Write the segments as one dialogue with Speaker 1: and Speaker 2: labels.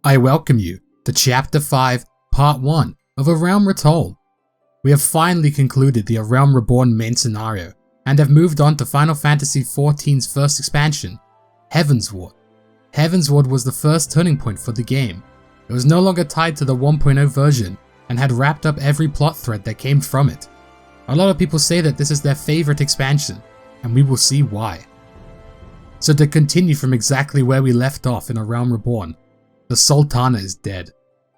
Speaker 1: I welcome you to Chapter 5, Part 1 of A Realm Retold. We have finally concluded the A Realm Reborn main scenario and have moved on to Final Fantasy XIV's first expansion, Heavensward. Heavensward was the first turning point for the game. It was no longer tied to the 1.0 version and had wrapped up every plot thread that came from it. A lot of people say that this is their favorite expansion, and we will see why. So to continue from exactly where we left off in A Realm Reborn, the Sultana is dead,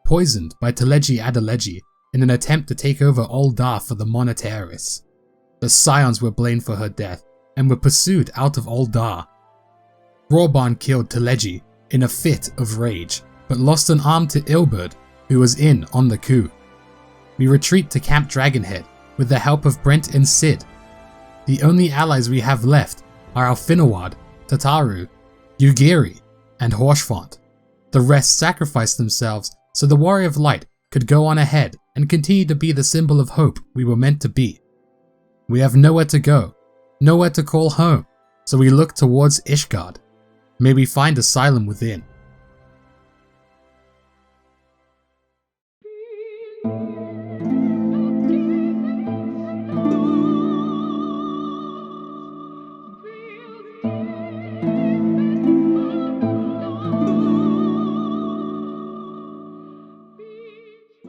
Speaker 1: poisoned by Teleji Adeleji in an attempt to take over Ul'dah for the Monetaris. The Scions were blamed for her death and were pursued out of Ul'dah. Rawban killed Teleji in a fit of rage, but lost an arm to Ilberd, who was in on the coup. We retreat to Camp Dragonhead with the help of Brent and Cid. The only allies we have left are Alfinawad, Tataru, Ugiri, and Horshfont. The rest sacrificed themselves so the Warrior of Light could go on ahead and continue to be the symbol of hope we were meant to be. We have nowhere to go, nowhere to call home, so we look towards Ishgard. May we find asylum within.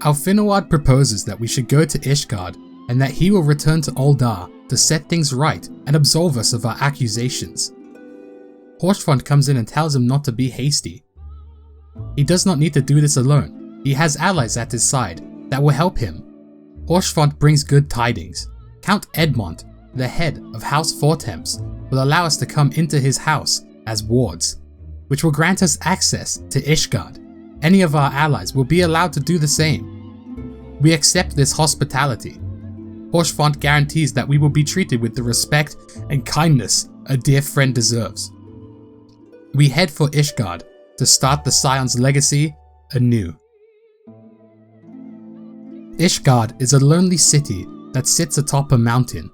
Speaker 1: Alfinawad proposes that we should go to Ishgard and that he will return to Ul'dah to set things right and absolve us of our accusations. Horshfont comes in and tells him not to be hasty. He does not need to do this alone. He has allies at his side that will help him. Horshfont brings good tidings. Count Edmont, the head of House Fortemps, will allow us to come into his house as wards, which will grant us access to Ishgard. Any of our allies will be allowed to do the same. We accept this hospitality. Horshfont guarantees that we will be treated with the respect and kindness a dear friend deserves. We head for Ishgard to start the Scion's legacy anew. Ishgard is a lonely city that sits atop a mountain.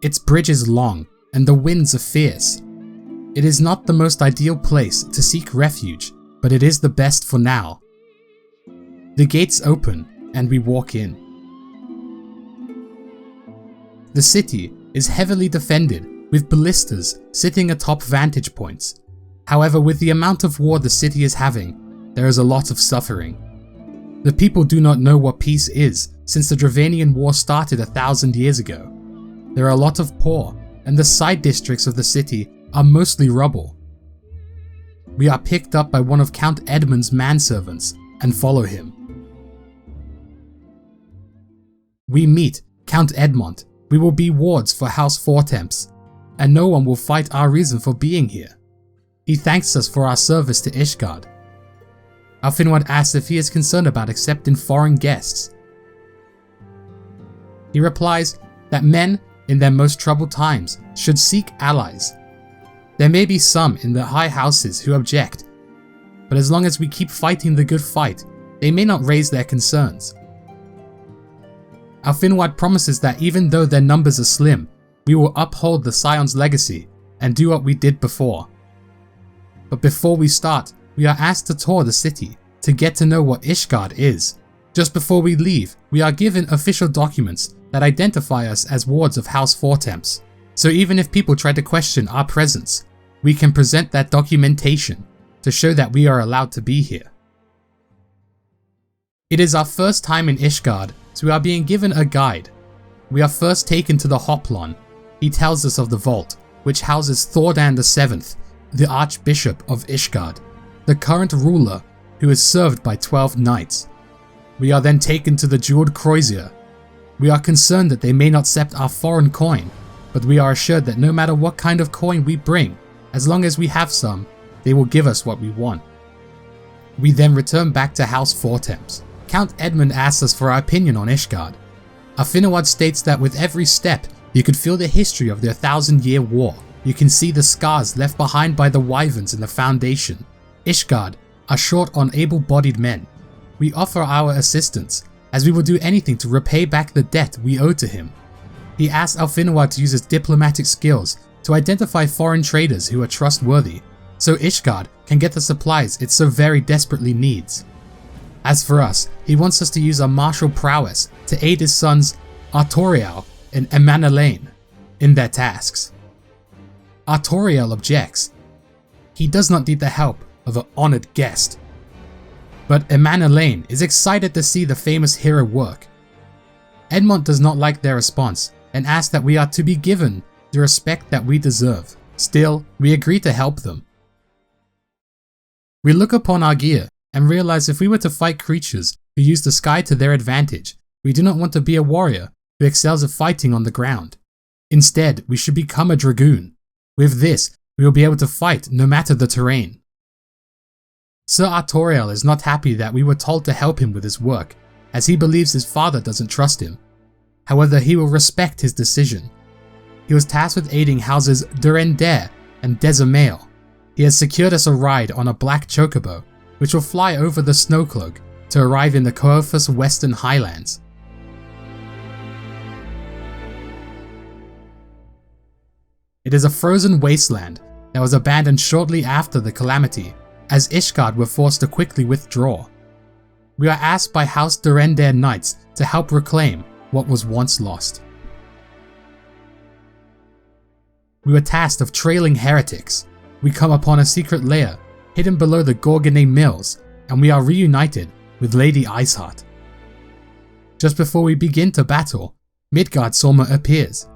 Speaker 1: Its bridge is long and the winds are fierce. It is not the most ideal place to seek refuge, but it is the best for now. The gates open and we walk in. The city is heavily defended with ballistas sitting atop vantage points. However, with the amount of war the city is having, there is a lot of suffering. The people do not know what peace is since the Dravanian War started 1,000 years ago. There are a lot of poor, and the side districts of the city are mostly rubble. We are picked up by one of Count Edmund's manservants and follow him. We meet Count Edmont. We will be wards for House Fortemps, and no one will fight our reason for being here. He thanks us for our service to Ishgard. Alfinawad asks if he is concerned about accepting foreign guests. He replies that men in their most troubled times should seek allies. There may be some in the high houses who object, but as long as we keep fighting the good fight, they may not raise their concerns. Alfinawad promises that even though their numbers are slim, we will uphold the Scion's legacy and do what we did before. But before we start, we are asked to tour the city to get to know what Ishgard is. Just before we leave, we are given official documents that identify us as wards of House Fortemps. So even if people try to question our presence, we can present that documentation to show that we are allowed to be here. It is our first time in Ishgard, so we are being given a guide. We are first taken to the Hoplon. He tells us of the vault, which houses Thordan VII, the Archbishop of Ishgard, the current ruler who is served by 12 knights. We are then taken to the jeweled crozier. We are concerned that they may not accept our foreign coin, but we are assured that no matter what kind of coin we bring, as long as we have some, they will give us what we want. We then return back to House Fortemps. Count Edmund asks us for our opinion on Ishgard. Alfinawad states that with every step, you could feel the history of their 1,000-year war. You can see the scars left behind by the wyverns in the foundation. Ishgard are short on able-bodied men. We offer our assistance, as we will do anything to repay back the debt we owe to him. He asks Alfinawad to use his diplomatic skills to identify foreign traders who are trustworthy, so Ishgard can get the supplies it so very desperately needs. As for us, he wants us to use our martial prowess to aid his sons Artoriel and Emanelaine in their tasks. Artoriel objects. He does not need the help of an honored guest. But Emanelaine is excited to see the famous hero work. Edmond does not like their response and asks that we are to be given the respect that we deserve. Still, we agree to help them. We look upon our gear and realize if we were to fight creatures who use the sky to their advantage, we do not want to be a warrior who excels at fighting on the ground. Instead, we should become a dragoon. With this, we will be able to fight no matter the terrain. Sir Artoriel is not happy that we were told to help him with his work, as he believes his father doesn't trust him. However, he will respect his decision. He was tasked with aiding houses Durender and Desamail. He has secured us a ride on a black chocobo, which will fly over the snowcloak to arrive in the Coerthas Western Highlands. It is a frozen wasteland that was abandoned shortly after the calamity, as Ishgard were forced to quickly withdraw. We are asked by House Durender Knights to help reclaim what was once lost. We were tasked of trailing heretics. We come upon a secret lair hidden below the Gorgonate Mills, and we are reunited with Lady Iceheart. Just before we begin to battle, Midgard Soma appears,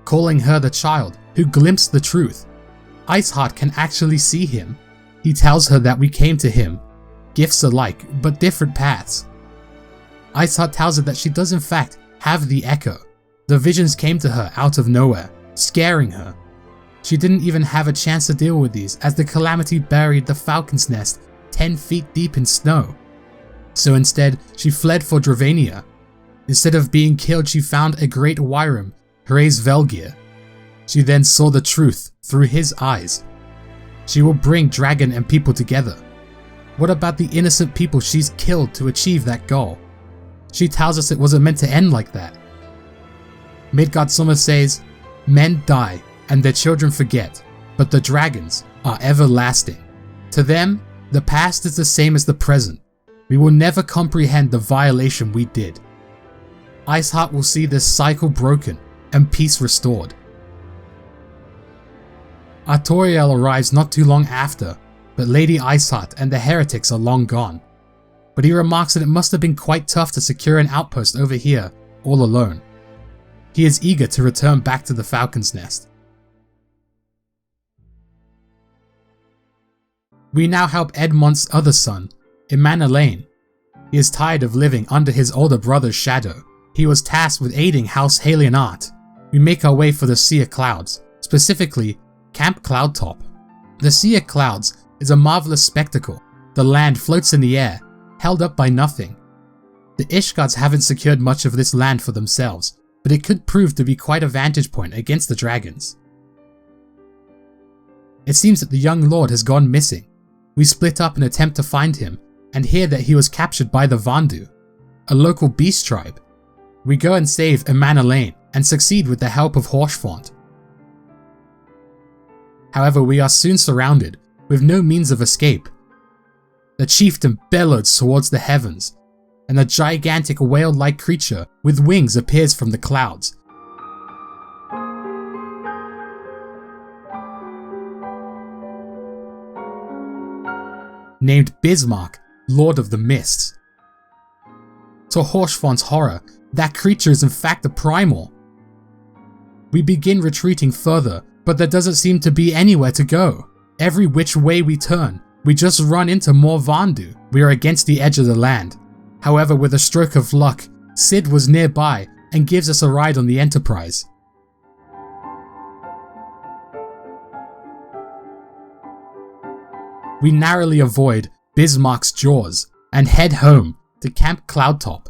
Speaker 1: calling her the child who glimpsed the truth. Iceheart can actually see him. He tells her that we came to him, gifts alike, but different paths. Iceheart tells her that she does in fact have the echo. The visions came to her out of nowhere, scaring her. She didn't even have a chance to deal with these as the calamity buried the falcon's nest 10 feet deep in snow. So instead, she fled for Dravania. Instead of being killed, she found a great Wyram, Hraesvelgr. She then saw the truth through his eyes. She will bring dragon and people together. What about the innocent people she's killed to achieve that goal? She tells us it wasn't meant to end like that. Midgard Summer says, men die and their children forget, but the dragons are everlasting. To them, the past is the same as the present. We will never comprehend the violation we did. Iceheart will see this cycle broken and peace restored. Artoriel arrives not too long after, but Lady Iceheart and the heretics are long gone. But he remarks that it must have been quite tough to secure an outpost over here all alone. He is eager to return back to the Falcon's Nest. We now help Edmond's other son, Emanelaine. He is tired of living under his older brother's shadow. He was tasked with aiding House Halianart. We make our way for the Sea of Clouds, specifically Camp Cloudtop. The Sea of Clouds is a marvelous spectacle. The land floats in the air, held up by nothing. The Ishgards haven't secured much of this land for themselves, but it could prove to be quite a vantage point against the dragons. It seems that the young lord has gone missing. We split up and attempt to find him, and hear that he was captured by the Vandu, a local beast tribe. We go and save Emanelaine and succeed with the help of Horshfont. However, we are soon surrounded, with no means of escape. The chieftain bellowed towards the heavens, and a gigantic whale-like creature with wings appears from the clouds. Named Bismarck, Lord of the Mists. To Horshfont's horror, that creature is in fact a primal. We begin retreating further, but there doesn't seem to be anywhere to go. Every which way we turn, we just run into more Vandu. We are against the edge of the land. However, with a stroke of luck, Sid was nearby and gives us a ride on the Enterprise. We narrowly avoid Bismarck's jaws and head home to Camp Cloudtop.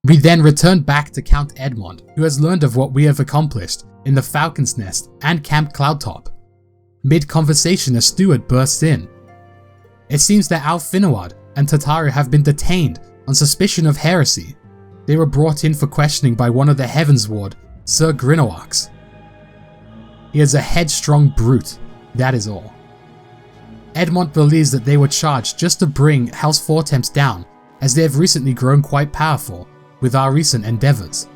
Speaker 1: We then return back to Count Edmond, who has learned of what we have accomplished in the Falcon's Nest and Camp Cloudtop. Mid-conversation, a steward bursts in. It seems that Alfinawad and Tataru have been detained on suspicion of heresy. They were brought in for questioning by one of the Heavensward, Sir Grinoax. He is a headstrong brute. That is all. Edmond believes that they were charged just to bring House Fortemps down, as they have recently grown quite powerful with our recent endeavours.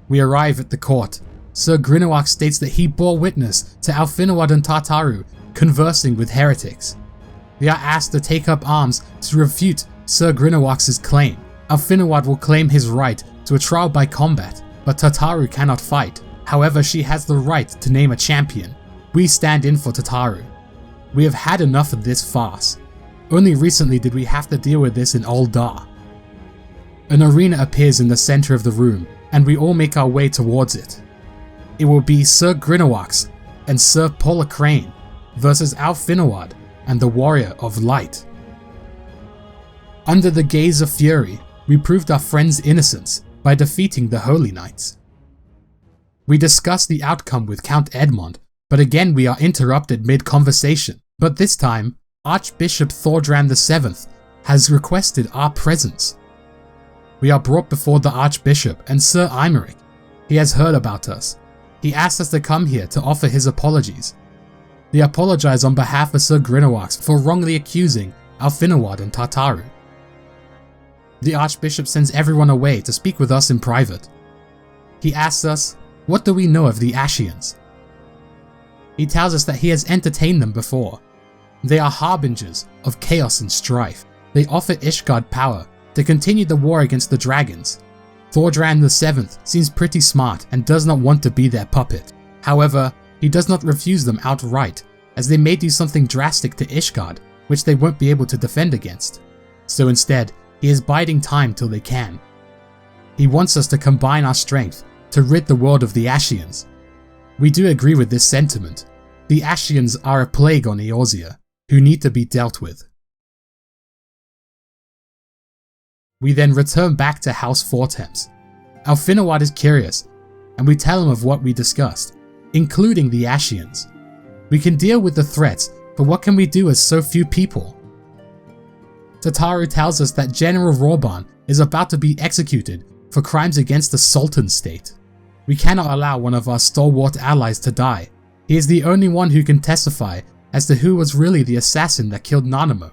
Speaker 1: We arrive at the court. Sir Grinawak states that he bore witness to Alfinawad and Tartaru conversing with heretics. We are asked to take up arms to refute Sir Grinawak's claim. Alfinawad will claim his right to a trial by combat, but Tartaru cannot fight. However, she has the right to name a champion. We stand in for Tartaru. We have had enough of this farce. Only recently did we have to deal with this in Ul'dah. An arena appears in the center of the room, and we all make our way towards it. It will be Sir Grinawaks and Sir Polacrane versus Alfinawad and the Warrior of Light. Under the gaze of fury, we proved our friend's innocence by defeating the Holy Knights. We discuss the outcome with Count Edmond, but again we are interrupted mid-conversation. But this time, Archbishop Thordran VII has requested our presence. We are brought before the Archbishop and Sir Imeric. He has heard about us. He asked us to come here to offer his apologies. They apologize on behalf of Sir Grinawaks for wrongly accusing Alfinawad and Tartaru. The Archbishop sends everyone away to speak with us in private. He asks us, what do we know of the Ashians? He tells us that he has entertained them before. They are harbingers of chaos and strife. They offer Ishgard power to continue the war against the dragons. Thordran VII seems pretty smart and does not want to be their puppet. However, he does not refuse them outright, as they may do something drastic to Ishgard, which they won't be able to defend against. So instead, he is biding time till they can. He wants us to combine our strength to rid the world of the Ashians. We do agree with this sentiment. The Ashians are a plague on Eorzea, who need to be dealt with. We then return back to House Fortemps. Alfinawad is curious, and we tell him of what we discussed, including the Ashians. We can deal with the threats, but what can we do as so few people? Tartaru tells us that General Rorban is about to be executed for crimes against the Sultan state. We cannot allow one of our stalwart allies to die. He is the only one who can testify as to who was really the assassin that killed Nanamo.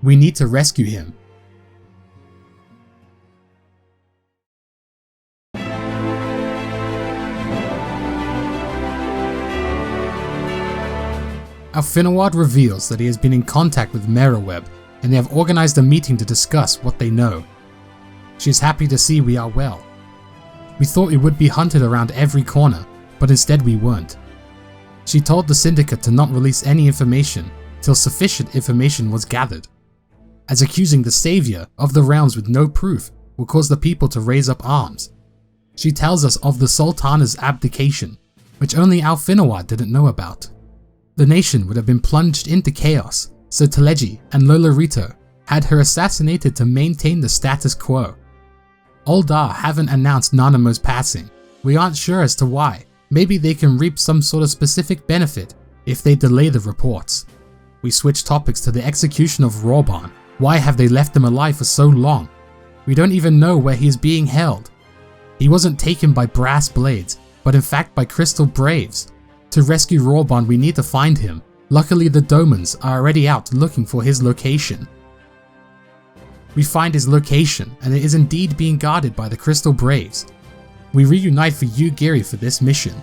Speaker 1: We need to rescue him. Alfinawad reveals that he has been in contact with Meroweb and they have organized a meeting to discuss what they know. She is happy to see we are well. We thought we would be hunted around every corner, but instead we weren't. She told the Syndicate to not release any information till sufficient information was gathered, as accusing the Savior of the realms with no proof will cause the people to raise up arms. She tells us of the Sultana's abdication, which only Alfinawad didn't know about. The nation would have been plunged into chaos, so Teleji and Lolorito had her assassinated to maintain the status quo. Ul'dah haven't announced Nanamo's passing. We aren't sure as to why. Maybe they can reap some sort of specific benefit if they delay the reports. We switch topics to the execution of Rorban. Why have they left him alive for so long? We don't even know where he is being held. He wasn't taken by brass blades, but in fact by crystal braves. To rescue Rorban, we need to find him. Luckily, the Domans are already out looking for his location. We find his location, and it is indeed being guarded by the Crystal Braves. We reunite for Yu-Giri for this mission.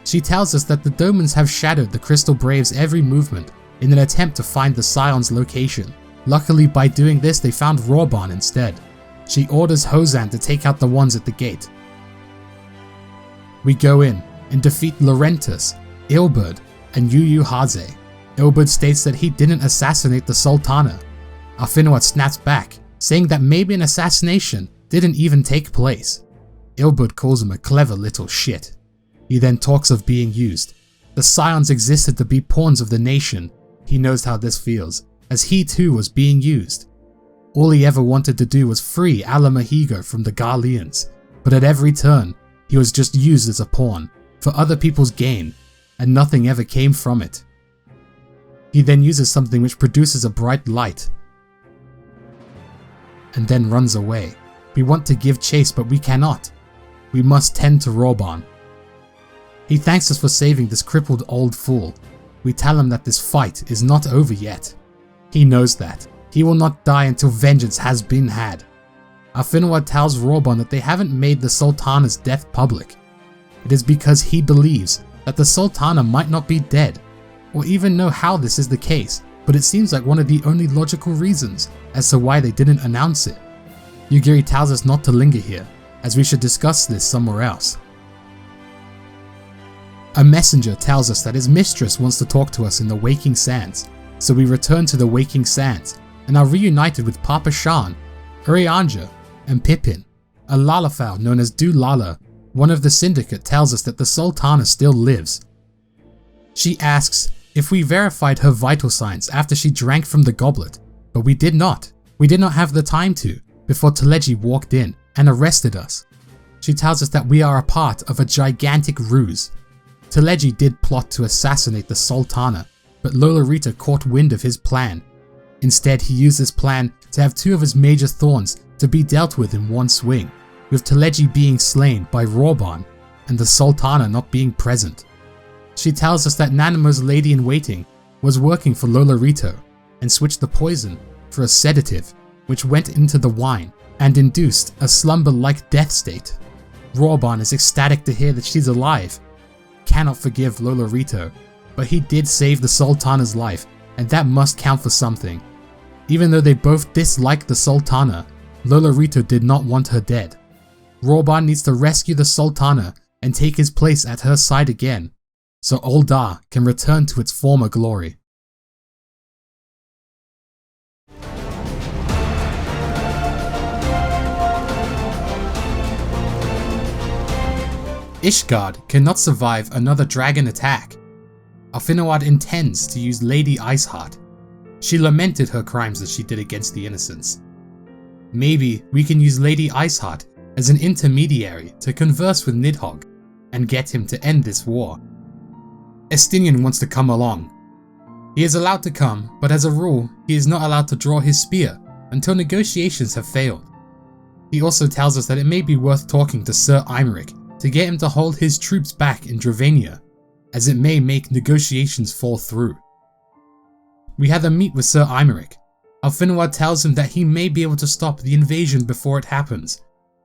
Speaker 1: She tells us that the Domans have shadowed the Crystal Braves' every movement in an attempt to find the Scion's location. Luckily, by doing this, they found Rorban instead. She orders Hozan to take out the ones at the gate. We go in and defeat Laurentus, Ilberd, and Yu Haze. Ilberd states that he didn't assassinate the Sultana. Alfinawad snaps back, saying that maybe an assassination didn't even take place. Ilberd calls him a clever little shit. He then talks of being used. The Scions existed to be pawns of the nation. He knows how this feels, as he too was being used. All he ever wanted to do was free Alamahigo from the Garleans, but at every turn, he was just used as a pawn, for other people's gain, and nothing ever came from it. He then uses something which produces a bright light, and then runs away. We want to give chase, but we cannot. We must tend to Rorban. He thanks us for saving this crippled old fool. We tell him that this fight is not over yet. He knows that. He will not die until vengeance has been had. Heavensward tells Ravana that they haven't made the Sultana's death public. It is because he believes that the Sultana might not be dead, or even know how this is the case, but it seems like one of the only logical reasons as to why they didn't announce it. Yugiri tells us not to linger here, as we should discuss this somewhere else. A messenger tells us that his mistress wants to talk to us in the Waking Sands, so we return to the Waking Sands and are reunited with Papa Shan, Urianger, and Pippin. A Lalafell known as Dulala, one of the syndicate, tells us that the Sultana still lives. She asks if we verified her vital signs after she drank from the goblet, but we did not. We did not have the time to, before Teleji walked in and arrested us. She tells us that we are a part of a gigantic ruse. Teleji did plot to assassinate the Sultana, but Lolorita caught wind of his plan. Instead, he used this plan to have two of his major thorns to be dealt with in one swing, with Teleji being slain by Ravana and the Sultana not being present. She tells us that Nanamo's lady-in-waiting was working for Lolorito and switched the poison for a sedative, which went into the wine and induced a slumber-like death state. Ravana is ecstatic to hear that she's alive. Cannot forgive Lolorito, but he did save the Sultana's life, and that must count for something. Even though they both dislike the Sultana, Lolorito did not want her dead. Ravana needs to rescue the Sultana and take his place at her side again, so Ul'dah can return to its former glory. Ishgard cannot survive another dragon attack. Heavensward intends to use Lady Iceheart. She lamented her crimes that she did against the innocents. Maybe we can use Lady Iceheart as an intermediary to converse with Nidhogg and get him to end this war. Estinian wants to come along. He is allowed to come, but as a rule, he is not allowed to draw his spear until negotiations have failed. He also tells us that it may be worth talking to Sir Imeric to get him to hold his troops back in Dravania, as it may make negotiations fall through. We had a meet with Sir Imeric. Heavensward tells him that he may be able to stop the invasion before it happens,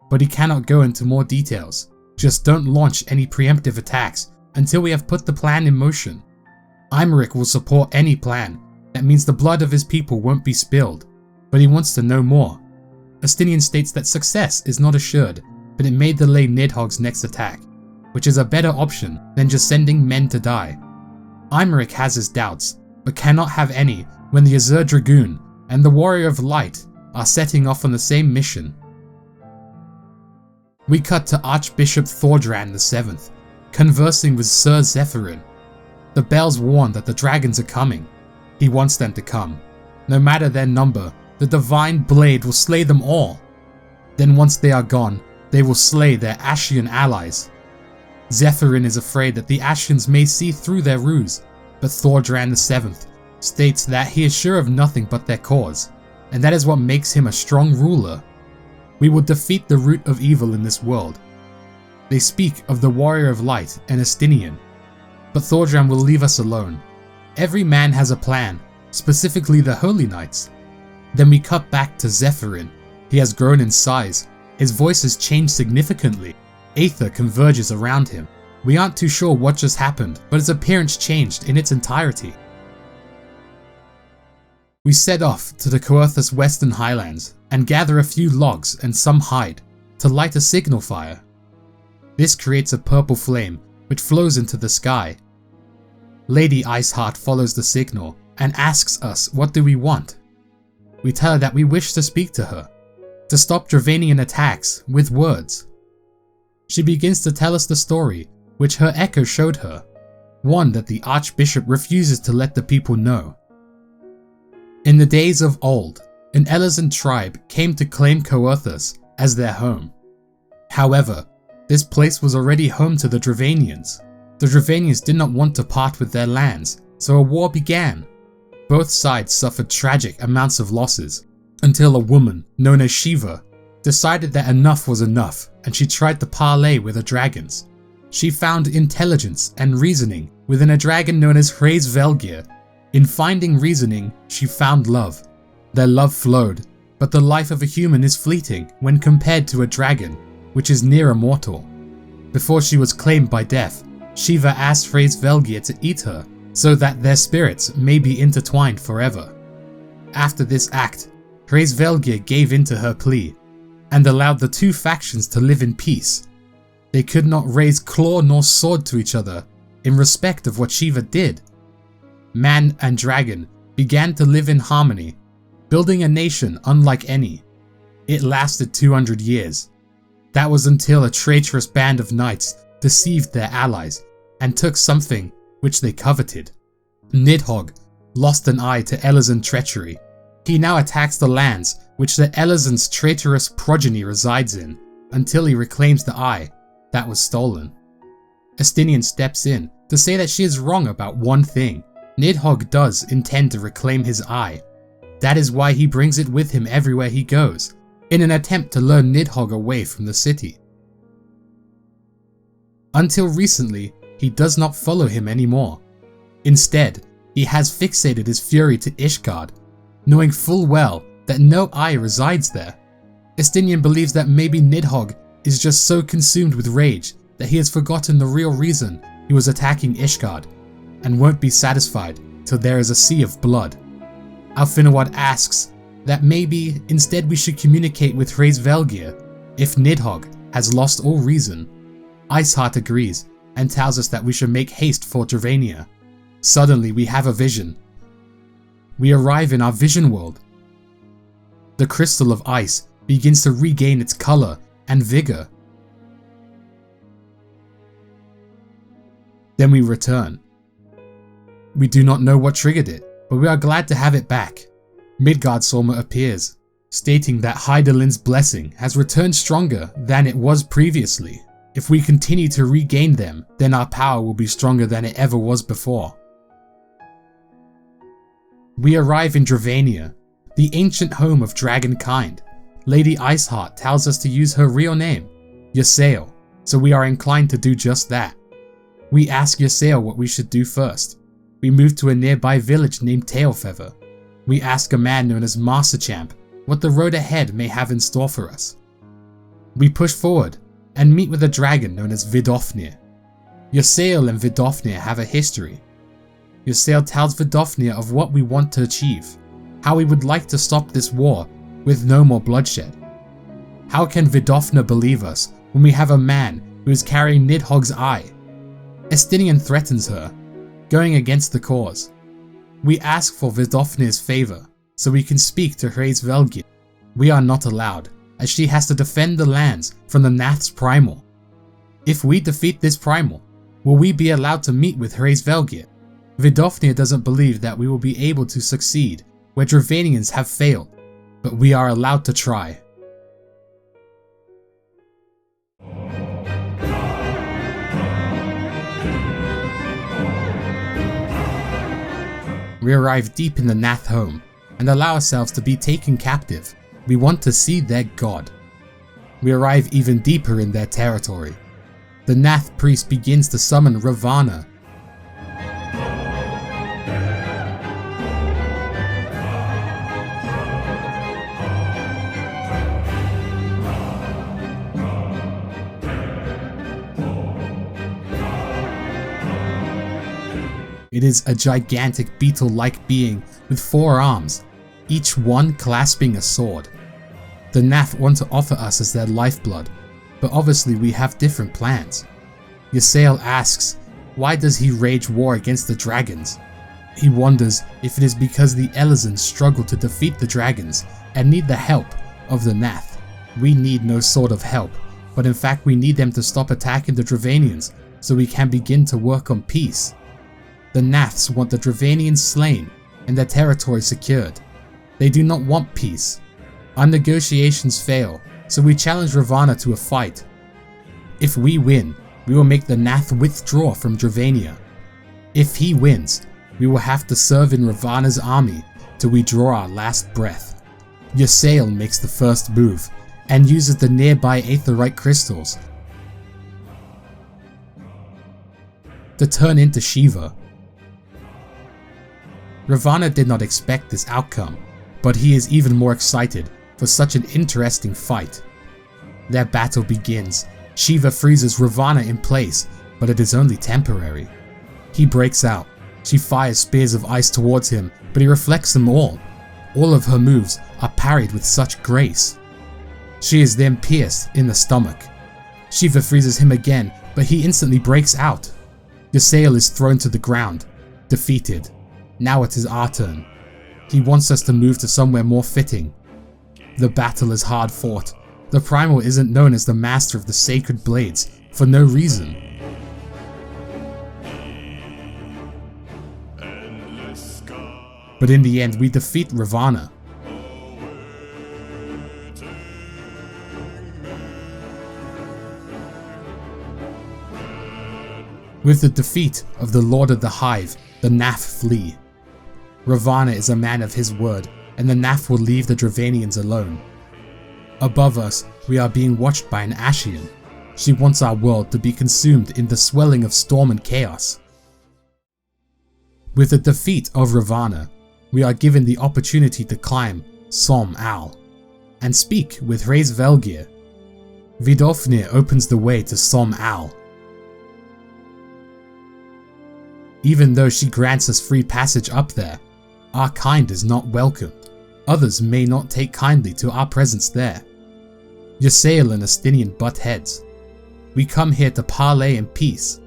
Speaker 1: but he cannot go into more details. Just don't launch any preemptive attacks until we have put the plan in motion. Imeric will support any plan that means the blood of his people won't be spilled, but he wants to know more. Estinian states that success is not assured, but it may delay Nidhogg's next attack, which is a better option than just sending men to die. Imeric has his doubts, but cannot have any when the Azure Dragoon and the Warrior of Light are setting off on the same mission. We cut to Archbishop Thordran VII, conversing with Sir Zephyrin. The bells warn that the dragons are coming. He wants them to come. No matter their number, the divine blade will slay them all. Then once they are gone, they will slay their Ashian allies. Zephyrin is afraid that the Ashians may see through their ruse, but Thordran VII states that he is sure of nothing but their cause, and that is what makes him a strong ruler. We will defeat the root of evil in this world. They speak of the Warrior of Light and Estinian, but Thordran will leave us alone. Every man has a plan, specifically the Holy Knights. Then we cut back to Zephyrin. He has grown in size. His voice has changed significantly. Aether converges around him. We aren't too sure what just happened, but his appearance changed in its entirety. We set off to the Coerthas Western Highlands and gather a few logs and some hide to light a signal fire. This creates a purple flame which flows into the sky. Lady Iceheart follows the signal and asks us what do we want. We tell her that we wish to speak to her, to stop Dravanian attacks with words. She begins to tell us the story which her echo showed her, one that the Archbishop refuses to let the people know. In the days of old, an Elazan tribe came to claim Coerthas as their home. However, this place was already home to the Dravanians. The Dravanians did not want to part with their lands, so a war began. Both sides suffered tragic amounts of losses, until a woman known as Shiva decided that enough was enough and she tried to parley with the dragons. She found intelligence and reasoning within a dragon known as Hraesvelgr. In finding reasoning, she found love. Their love flowed, but the life of a human is fleeting when compared to a dragon, which is near immortal. Before she was claimed by death, Shiva asked Hraesvelgr to eat her so that their spirits may be intertwined forever. After this act, Hraesvelgr gave in to her plea and allowed the two factions to live in peace. They could not raise claw nor sword to each other in respect of what Shiva did. Man and dragon began to live in harmony, building a nation unlike any. It lasted 200 years. That was until a traitorous band of knights deceived their allies and took something which they coveted. Nidhogg lost an eye to Elazan treachery. He now attacks the lands which the Elazan's traitorous progeny resides in until he reclaims the eye that was stolen. Estinian steps in to say that she is wrong about one thing. Nidhogg does intend to reclaim his eye. That is why he brings it with him everywhere he goes, in an attempt to lure Nidhogg away from the city. Until recently, he does not follow him anymore. Instead, he has fixated his fury to Ishgard, knowing full well that no eye resides there. Estinian believes that maybe Nidhogg is just so consumed with rage that he has forgotten the real reason he was attacking Ishgard, and won't be satisfied till there is a sea of blood. Alfinawad asks that maybe instead we should communicate with Hraesvelgr if Nidhogg has lost all reason. Iceheart agrees and tells us that we should make haste for Dravania. Suddenly we have a vision. We arrive in our vision world. The crystal of ice begins to regain its color and vigor. Then we return. We do not know what triggered it, but we are glad to have it back. Midgardsormr appears, stating that Hydalin's blessing has returned stronger than it was previously. If we continue to regain them, then our power will be stronger than it ever was before. We arrive in Dravania, the ancient home of dragonkind. Lady Iceheart tells us to use her real name, Ysael, so we are inclined to do just that. We ask Ysael what we should do first. We move to a nearby village named Tailfeather. We ask a man known as Masterchamp what the road ahead may have in store for us. We push forward and meet with a dragon known as Vidofnir. Ysael and Vidofnir have a history. Ysael tells Vidofnir of what we want to achieve, how we would like to stop this war with no more bloodshed. How can Vidofnir believe us when we have a man who is carrying Nidhogg's eye? Estinian threatens her, going against the cause. We ask for Vidofnir's favor so we can speak to Hraesvelgr. We are not allowed, as she has to defend the lands from the Nath's Primal. If we defeat this Primal, will we be allowed to meet with Hraesvelgr? Vidofnir doesn't believe that we will be able to succeed where Dravanians have failed, but we are allowed to try. We arrive deep in the Nath home and allow ourselves to be taken captive. We want to see their god. We arrive even deeper in their territory. The Nath priest begins to summon Ravana. It is a gigantic beetle-like being with 4 arms, each one clasping a sword. The Nath want to offer us as their lifeblood, but obviously we have different plans. Ysael asks, why does he wage war against the dragons? He wonders if it is because the Elazans struggle to defeat the dragons and need the help of the Nath. We need no sort of help, but in fact we need them to stop attacking the Dravanians so we can begin to work on peace. The Naths want the Dravanians slain and their territory secured. They do not want peace. Our negotiations fail, so we challenge Ravana to a fight. If we win, we will make the Nath withdraw from Dravania. If he wins, we will have to serve in Ravana's army till we draw our last breath. Ysael makes the first move and uses the nearby aetheryte crystals. to turn into Shiva. Ravana did not expect this outcome, but he is even more excited for such an interesting fight. Their battle begins. Shiva freezes Ravana in place, but it is only temporary. He breaks out. She fires spears of ice towards him, but he reflects them all. All of her moves are parried with such grace. She is then pierced in the stomach. Shiva freezes him again, but he instantly breaks out. Ysael is thrown to the ground, defeated. Now it is our turn. He wants us to move to somewhere more fitting. The battle is hard fought. The Primal isn't known as the master of the sacred blades for no reason. But in the end we defeat Ravana. With the defeat of the Lord of the Hive, the Naf flee. Ravana is a man of his word, and the Naf will leave the Dravanians alone. Above us, we are being watched by an Ashian. She wants our world to be consumed in the swelling of storm and chaos. With the defeat of Ravana, we are given the opportunity to climb Som Al and speak with Hraesvelgr. Vidofnir opens the way to Som Al. Even though she grants us free passage up there, our kind is not welcomed. Others may not take kindly to our presence there. Ysael and Estinian butt heads. We come here to parley in peace.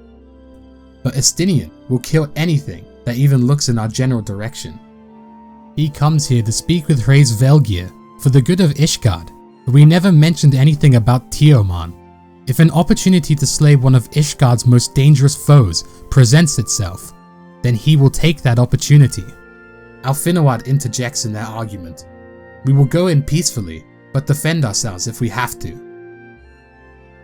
Speaker 1: But Estinian will kill anything that even looks in our general direction. He comes here to speak with Hraesvelgr for the good of Ishgard, but we never mentioned anything about Teoman. If an opportunity to slay one of Ishgard's most dangerous foes presents itself, then he will take that opportunity. Alfinawad interjects in their argument. We will go in peacefully, but defend ourselves if we have to.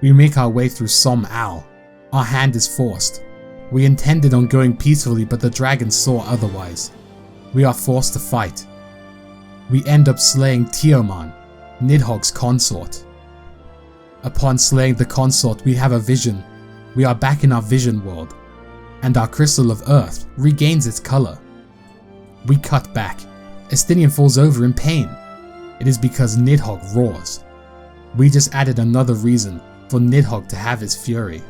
Speaker 1: We make our way through Som Al. Our hand is forced. We intended on going peacefully, but the dragons saw otherwise. We are forced to fight. We end up slaying Teoman, Nidhogg's consort. Upon slaying the consort, we have a vision. We are back in our vision world, and our crystal of earth regains its color. We cut back. Estinian falls over in pain. It is because Nidhogg roars. We just added another reason for Nidhogg to have his fury.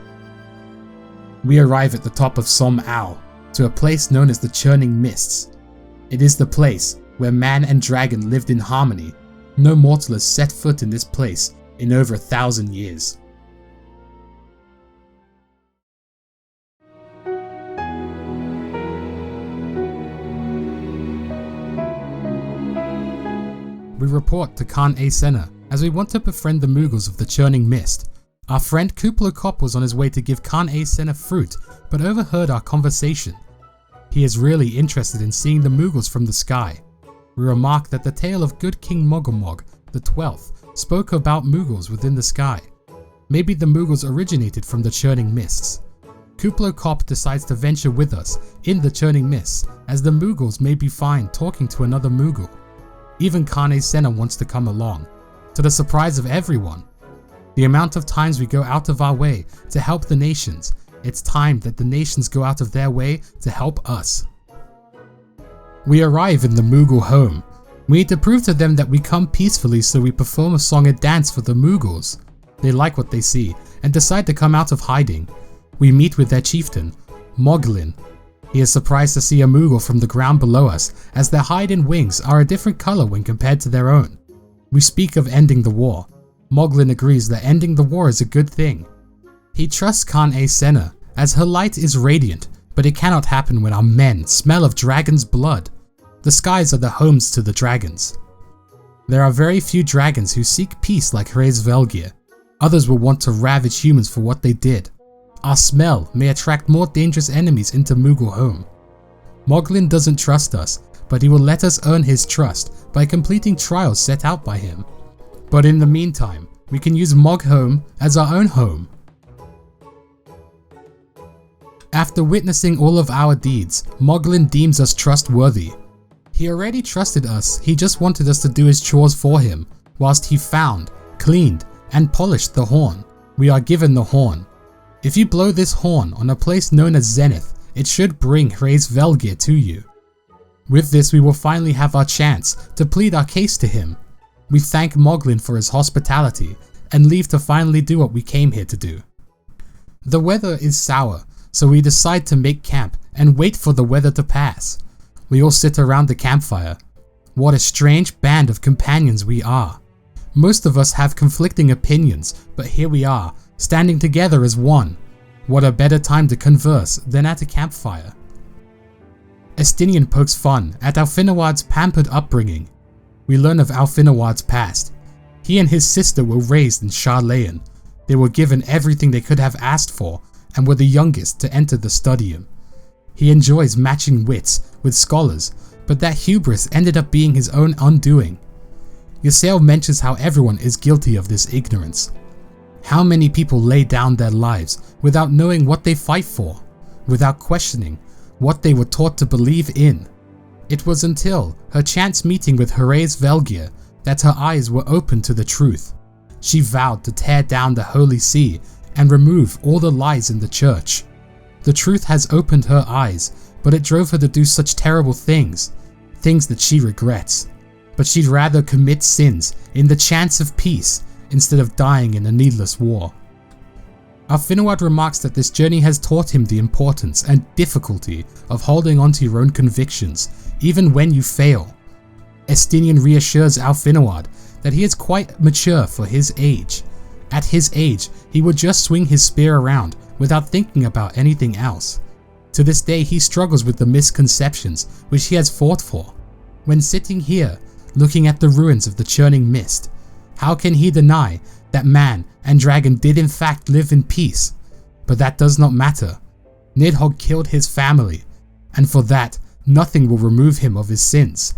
Speaker 1: We arrive at the top of Som Al, to a place known as the Churning Mists. It is the place where man and dragon lived in harmony. No mortal has set foot in this place in over 1,000 years. We report to Khan A. Senna as we want to befriend the Mughals of the Churning Mist. Our friend Kuplokop was on his way to give Khan A. Senna fruit, but overheard our conversation. He is really interested in seeing the Mughals from the sky. We remark that the tale of good King Mogomog, the 12th, spoke about Mughals within the sky. Maybe the Mughals originated from the Churning Mists. Kuplokop decides to venture with us in the Churning Mists, as the Mughals may be fine talking to another Mughal. Even Khan Senna wants to come along, to the surprise of everyone. The amount of times we go out of our way to help the nations, it's time that the nations go out of their way to help us. We arrive in the Mughal home. We need to prove to them that we come peacefully, so we perform a song and dance for the Mughals. They like what they see and decide to come out of hiding. We meet with their chieftain, Moglin. He is surprised to see a Mughal from the ground below us, as their hide and wings are a different color when compared to their own. We speak of ending the war. Moglin agrees that ending the war is a good thing. He trusts Khan A. Senna, as her light is radiant, but it cannot happen when our men smell of dragon's blood. The skies are the homes to the dragons. There are very few dragons who seek peace like Hraesvelgr. Others will want to ravage humans for what they did. Our smell may attract more dangerous enemies into Mughal home. Moglin doesn't trust us, but he will let us earn his trust by completing trials set out by him. But in the meantime, we can use Mog home as our own home. After witnessing all of our deeds, Moglin deems us trustworthy. He already trusted us, he just wanted us to do his chores for him, whilst he found, cleaned, and polished the horn. We are given the horn. If you blow this horn on a place known as Zenith, it should bring Hraesvelgr to you. With this, we will finally have our chance to plead our case to him. We thank Moglin for his hospitality and leave to finally do what we came here to do. The weather is sour, so we decide to make camp and wait for the weather to pass. We all sit around the campfire. What a strange band of companions we are. Most of us have conflicting opinions, but here we are, standing together as one. What a better time to converse than at a campfire. Estinian pokes fun at Alfinaward's pampered upbringing. We learn of Alfinaward's past. He and his sister were raised in Sharlayan. They were given everything they could have asked for and were the youngest to enter the studium. He enjoys matching wits with scholars, but that hubris ended up being his own undoing. Ysael mentions how everyone is guilty of this ignorance. How many people lay down their lives without knowing what they fight for, without questioning what they were taught to believe in. It was until her chance meeting with Hraesvelgr that her eyes were open to the truth. She vowed to tear down the Holy See and remove all the lies in the church. The truth has opened her eyes, but it drove her to do such terrible things, things that she regrets. But she'd rather commit sins in the chance of peace instead of dying in a needless war. Alfinaward remarks that this journey has taught him the importance and difficulty of holding on to your own convictions, even when you fail. Estinian reassures Alfinaward that he is quite mature for his age. At his age, he would just swing his spear around without thinking about anything else. To this day, he struggles with the misconceptions which he has fought for. When sitting here, looking at the ruins of the churning mist, how can he deny that man and dragon did in fact live in peace? But that does not matter. Nidhogg killed his family, and for that, nothing will remove him of his sins.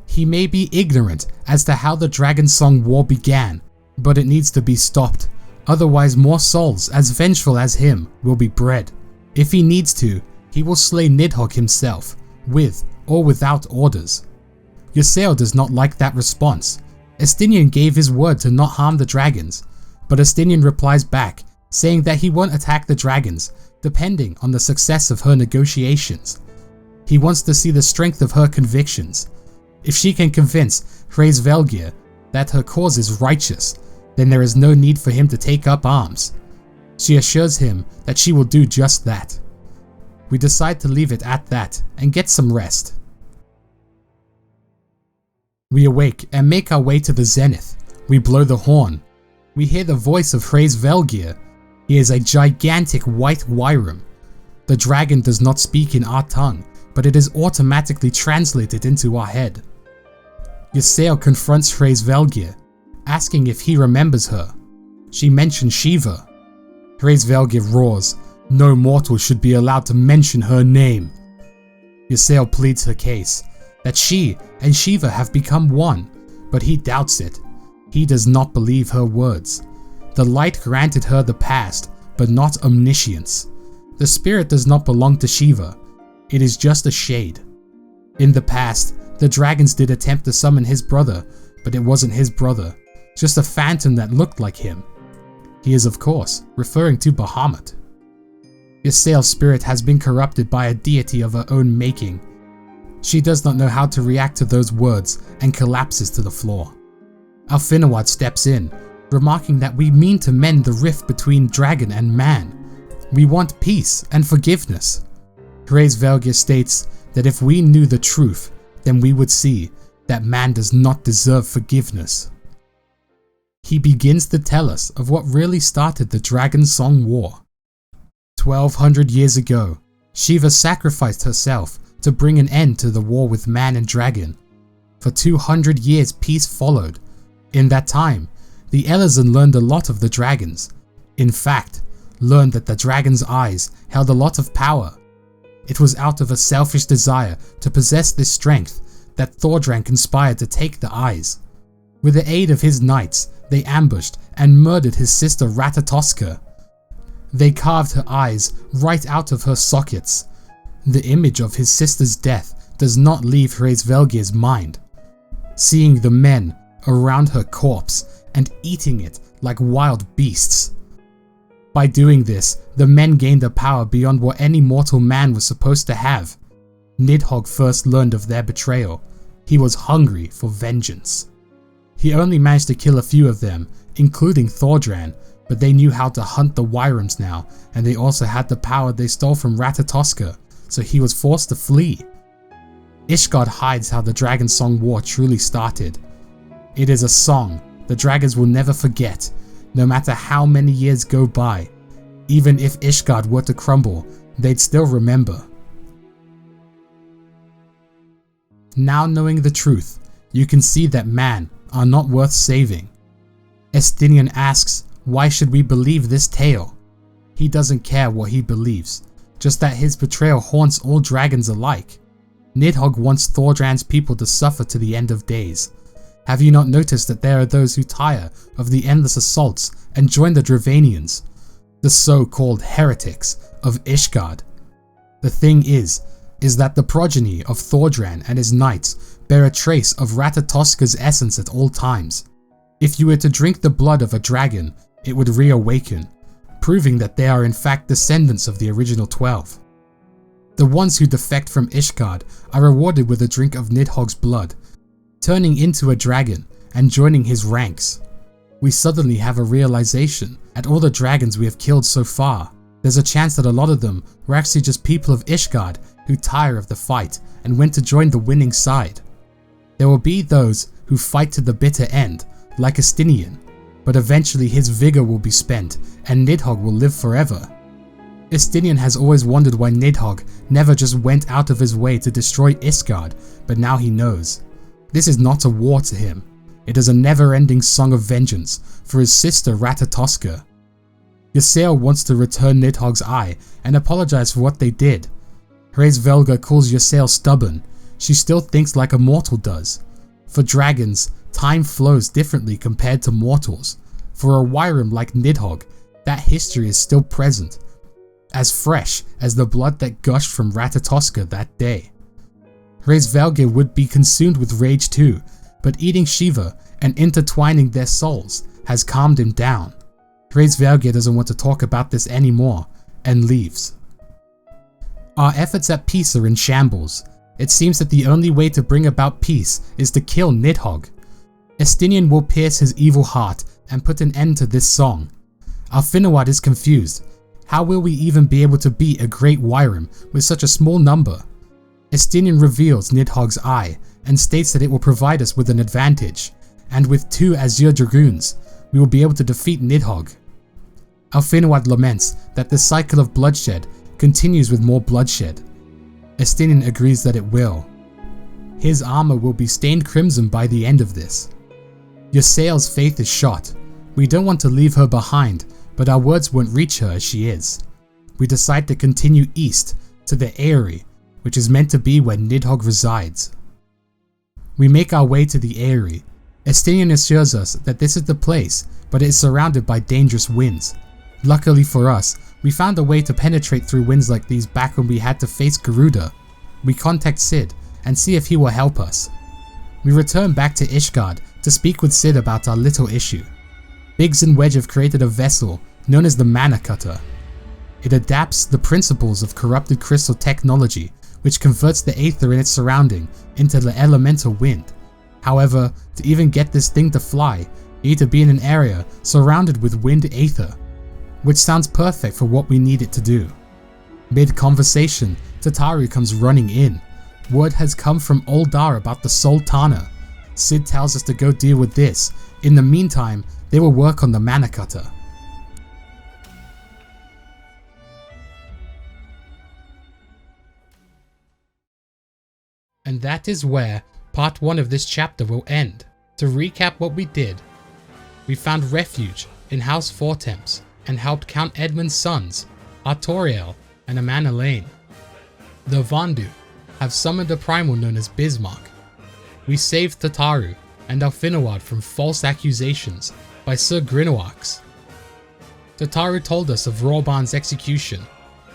Speaker 1: He may be ignorant as to how the Dragonsong War began, but it needs to be stopped. Otherwise, more souls as vengeful as him will be bred. If he needs to, he will slay Nidhogg himself, with or without orders. Ysael does not like that response. Estinian gave his word to not harm the dragons, but Estinian replies back, saying that he won't attack the dragons, depending on the success of her negotiations. He wants to see the strength of her convictions. If she can convince Hraesvelgr that her cause is righteous, then there is no need for him to take up arms. She assures him that she will do just that. We decide to leave it at that and get some rest. We awake and make our way to the zenith. We blow the horn. We hear the voice of Hraesvelgr. He is a gigantic white Wyram. The dragon does not speak in our tongue, but it is automatically translated into our head. Ysael confronts Hraesvelgr, asking if he remembers her. She mentions Shiva. Hraesvelgr roars, no mortal should be allowed to mention her name. Ysael pleads her case, that she and Shiva have become one, but he doubts it. He does not believe her words. The light granted her the past, but not omniscience. The spirit does not belong to Shiva. It is just a shade. In the past, the dragons did attempt to summon his brother, but it wasn't his brother, just a phantom that looked like him. He is of course referring to Bahamut. Ysael's spirit has been corrupted by a deity of her own making. She does not know how to react to those words and collapses to the floor. Alfinaward steps in, remarking that we mean to mend the rift between dragon and man. We want peace and forgiveness. Hraesvelgr states that if we knew the truth, then we would see that man does not deserve forgiveness. He begins to tell us of what really started the Dragonsong War. 1200 years ago, Shiva sacrificed herself to bring an end to the war with man and dragon. For 200 years peace followed. In that time, the Elezen learned a lot of the dragons. In fact, learned that the dragon's eyes held a lot of power. It was out of a selfish desire to possess this strength that Thordran conspired to take the eyes. With the aid of his knights, they ambushed and murdered his sister Ratatoska. They carved her eyes right out of her sockets. The image of his sister's death does not leave Hraesvelgr's mind. Seeing the men around her corpse and eating it like wild beasts. By doing this, the men gained a power beyond what any mortal man was supposed to have. Nidhogg first learned of their betrayal. He was hungry for vengeance. He only managed to kill a few of them, including Thordran, but they knew how to hunt the Wyrms now, and they also had the power they stole from Ratatoska, so he was forced to flee. Ishgard hides how the Dragonsong War truly started. It is a song the dragons will never forget, no matter how many years go by. Even if Ishgard were to crumble, they'd still remember. Now knowing the truth, you can see that man are not worth saving. Estinian asks, why should we believe this tale? He doesn't care what he believes, just that his betrayal haunts all dragons alike. Nidhogg wants Thordran's people to suffer to the end of days. Have you not noticed that there are those who tire of the endless assaults and join the Dravanians, the so-called heretics of Ishgard? The thing is that the progeny of Thordran and his knights bear a trace of Ratatoska's essence at all times. If you were to drink the blood of a dragon, it would reawaken, proving that they are in fact descendants of the original 12. The ones who defect from Ishgard are rewarded with a drink of Nidhogg's blood, turning into a dragon and joining his ranks. We suddenly have a realization at all the dragons we have killed so far. There's a chance that a lot of them were actually just people of Ishgard who tire of the fight and went to join the winning side. There will be those who fight to the bitter end, like Estinian, but eventually his vigor will be spent and Nidhogg will live forever. Estinian has always wondered why Nidhogg never just went out of his way to destroy Ishgard, but now he knows. This is not a war to him. It is a never-ending song of vengeance for his sister Ratatoska. Ysael wants to return Nidhogg's eye and apologize for what they did. Hraesvelgr calls Ysael stubborn. She still thinks like a mortal does. For dragons, time flows differently compared to mortals. For a Wyrm like Nidhogg, that history is still present, as fresh as the blood that gushed from Ratatoska that day. Hraesvelgr would be consumed with rage too, but eating Shiva and intertwining their souls has calmed him down. Hraesvelgr doesn't want to talk about this anymore and leaves. Our efforts at peace are in shambles. It seems that the only way to bring about peace is to kill Nidhogg. Estinian will pierce his evil heart and put an end to this song. Alfinawad is confused. How will we even be able to beat a great Wyrm with such a small number? Estinian reveals Nidhogg's eye and states that it will provide us with an advantage, and with 2 Azure Dragoons, we will be able to defeat Nidhogg. Alfinawad laments that the cycle of bloodshed continues with more bloodshed. Estinian agrees that it will. His armor will be stained crimson by the end of this. Ysael's faith is shot. We don't want to leave her behind, but our words won't reach her as she is. We decide to continue east to the Eyrie, which is meant to be where Nidhogg resides. We make our way to the Eyrie. Estinian assures us that this is the place, but it is surrounded by dangerous winds. Luckily for us, we found a way to penetrate through winds like these back when we had to face Garuda. We contact Sid and see if he will help us. We return back to Ishgard to speak with Sid about our little issue. Biggs and Wedge have created a vessel known as the Mana Cutter. It adapts the principles of corrupted crystal technology, which converts the aether in its surrounding into the elemental wind. However, to even get this thing to fly, you need to be in an area surrounded with wind aether, which sounds perfect for what we need it to do. Mid-conversation, Tataru comes running in. Word has come from Ul'dah about the Sultana. Sid tells us to go deal with this. In the meantime, they will work on the Mana Cutter. And that is where part 1 of this chapter will end. To recap what we did, we found refuge in House Fortemps and helped Count Edmund's sons, Artoriel and Amana Lane. The Vandu have summoned a primal known as Bismarck. We saved Tataru and Alfinawad from false accusations by Sir Grinoax. Tataru told us of Rawban's execution,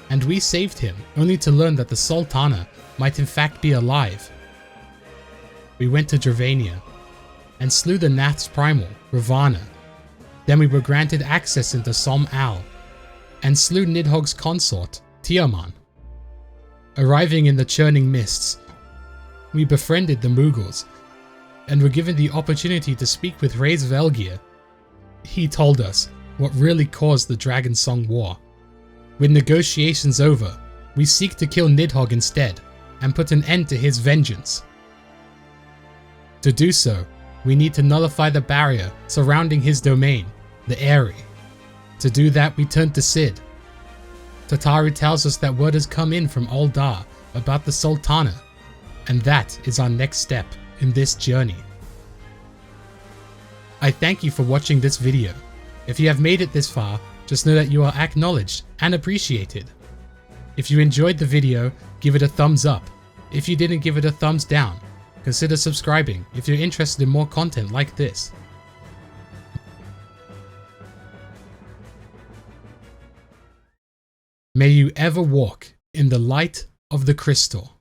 Speaker 1: and we saved him only to learn that the Sultana might in fact be alive. We went to Dravania and slew the Nath's primal, Ravana. Then we were granted access into Som Al. and slew Nidhogg's consort, Tiaman. Arriving in the churning mists, we befriended the Mughals and were given the opportunity to speak with Hraesvelgr. He told us what really caused the Dragonsong War. With negotiations over, we seek to kill Nidhogg instead and put an end to his vengeance. To do so, we need to nullify the barrier surrounding his domain, the Eyrie. To do that, we turn to Cid. Tataru tells us that word has come in from Ul'dah about the Sultana, and that is our next step in this journey. I thank you for watching this video. If you have made it this far, just know that you are acknowledged and appreciated. If you enjoyed the video, give it a thumbs up. If you didn't, give it a thumbs down. Consider subscribing if you're interested in more content like this. May you ever walk in the light of the crystal.